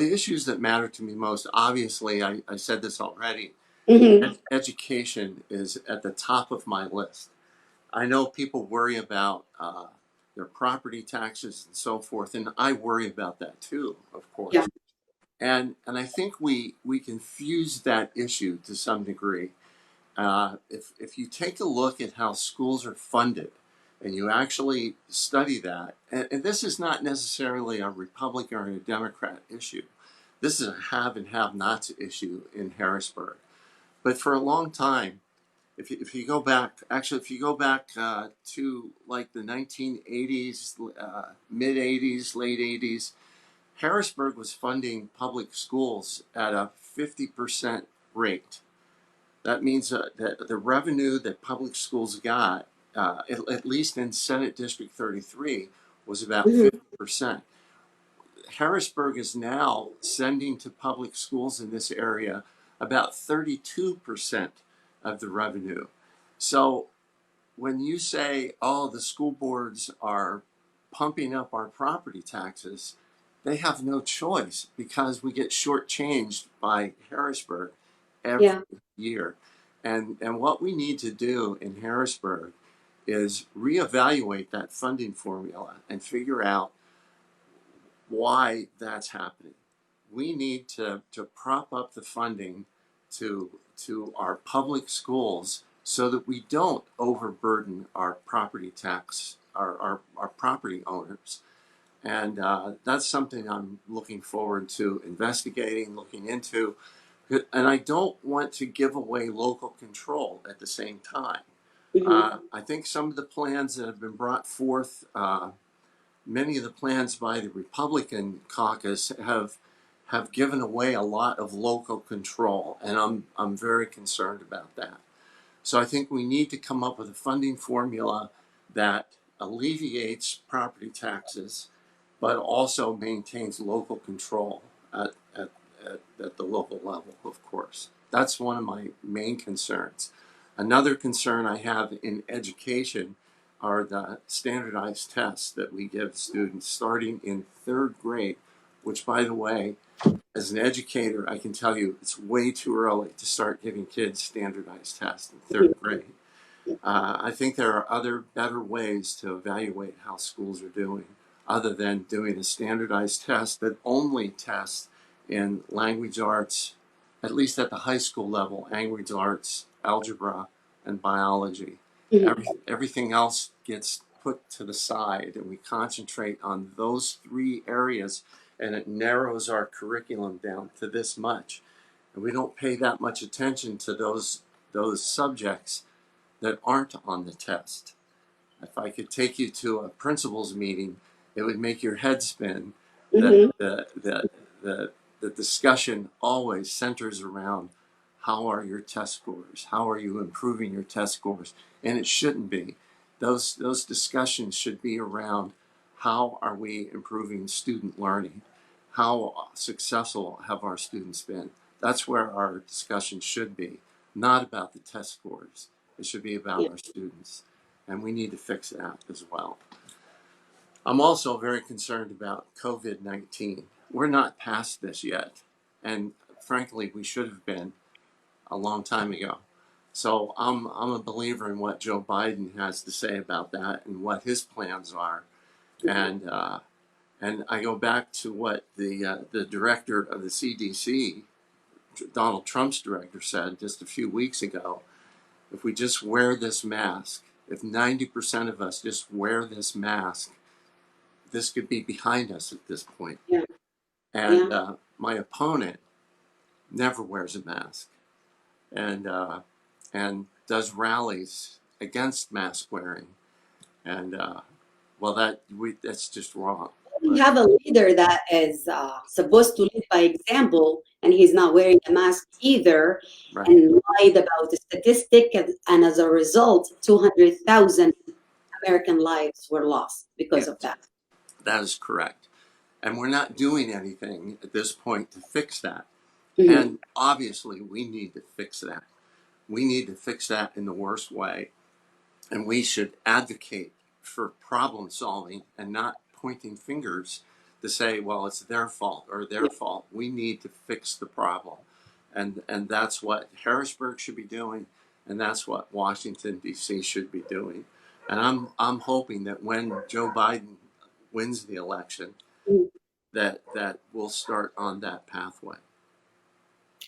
the issues that matter to me most, obviously, I said this already, Hmm. education is at the top of my list. I know people worry about their property taxes and so forth, and I worry about that too, of Yeah. course. And I think we confuse that issue to some degree. If you take a look at how schools are funded, and you actually study that, and this is not necessarily a Republican or a Democrat issue. This is a have and have nots issue in Harrisburg. But for a long time, if you go back, actually, if you go back to like the 1980s, mid 80s, late 80s, Harrisburg was funding public schools at a 50% rate. That means that the revenue that public schools got, at least in Senate District 33, was about Hmm. 50%. Harrisburg is now sending to public schools in this area about 32% of the revenue. So when you say, oh, the school boards are pumping up our property taxes, they have no choice because we get shortchanged by Harrisburg every Yeah. year. And what we need to do in Harrisburg is reevaluate that funding formula and figure out why that's happening. We need to prop up the funding to our public schools so that we don't overburden our property tax, our property owners. And that's something I'm looking forward to investigating, looking into. And I don't want to give away local control at the same time. Hmm. I think some of the plans that have been brought forth, many of the plans by the Republican caucus have given away a lot of local control, and I'm very concerned about that. So I think we need to come up with a funding formula that alleviates property taxes, but also maintains local control at the local level, of course. That's one of my main concerns. Another concern I have in education are the standardized tests that we give students starting in third grade, which, by the way, as an educator, I can tell you it's way too early to start giving kids standardized tests in third grade. I think there are other better ways to evaluate how schools are doing other than doing a standardized test that only tests in language arts, at least at the high school level, language arts, algebra, and biology. Hmm. Everything else gets put to the side, and we concentrate on those three areas, and it narrows our curriculum down to this much. And we don't pay that much attention to those subjects that aren't on the test. If I could take you to a principal's meeting, it would make your head spin that Hmm. the discussion always centers around how are your test scores? How are you improving your test scores? And it shouldn't be. Those discussions should be around how are we improving student learning? How successful have our students been? That's where our discussion should be, not about the test scores. It should be about Yeah. our students. And we need to fix that as well. I'm also very concerned about COVID-19. We're not past this yet. And frankly, we should have been a long time ago. So I'm a believer in what Joe Biden has to say about that and what his plans are. And and I go back to what the director of the CDC, Donald Trump's director, said just a few weeks ago. If we just wear this mask, if 90% of us just wear this mask, this could be behind us at this point. Yeah. And Yeah. my opponent never wears a mask, and and does rallies against mask wearing. And well, that's just wrong. We But have a leader that is supposed to lead by example, and he's not wearing a mask either, right, and lied about the statistic, and as a result, 200,000 American lives were lost because of yes, that. that is correct. And we're not doing anything at this point to fix that. Hmm. And obviously, we need to fix that. We need to fix that in the worst way. And we should advocate for problem solving and not pointing fingers to say, well, it's their fault or their fault. We need to fix the problem. And that's what Harrisburg should be doing, and that's what Washington, D.C. should be doing. And I'm hoping that when Joe Biden wins the election, Mm. that we'll start on that pathway.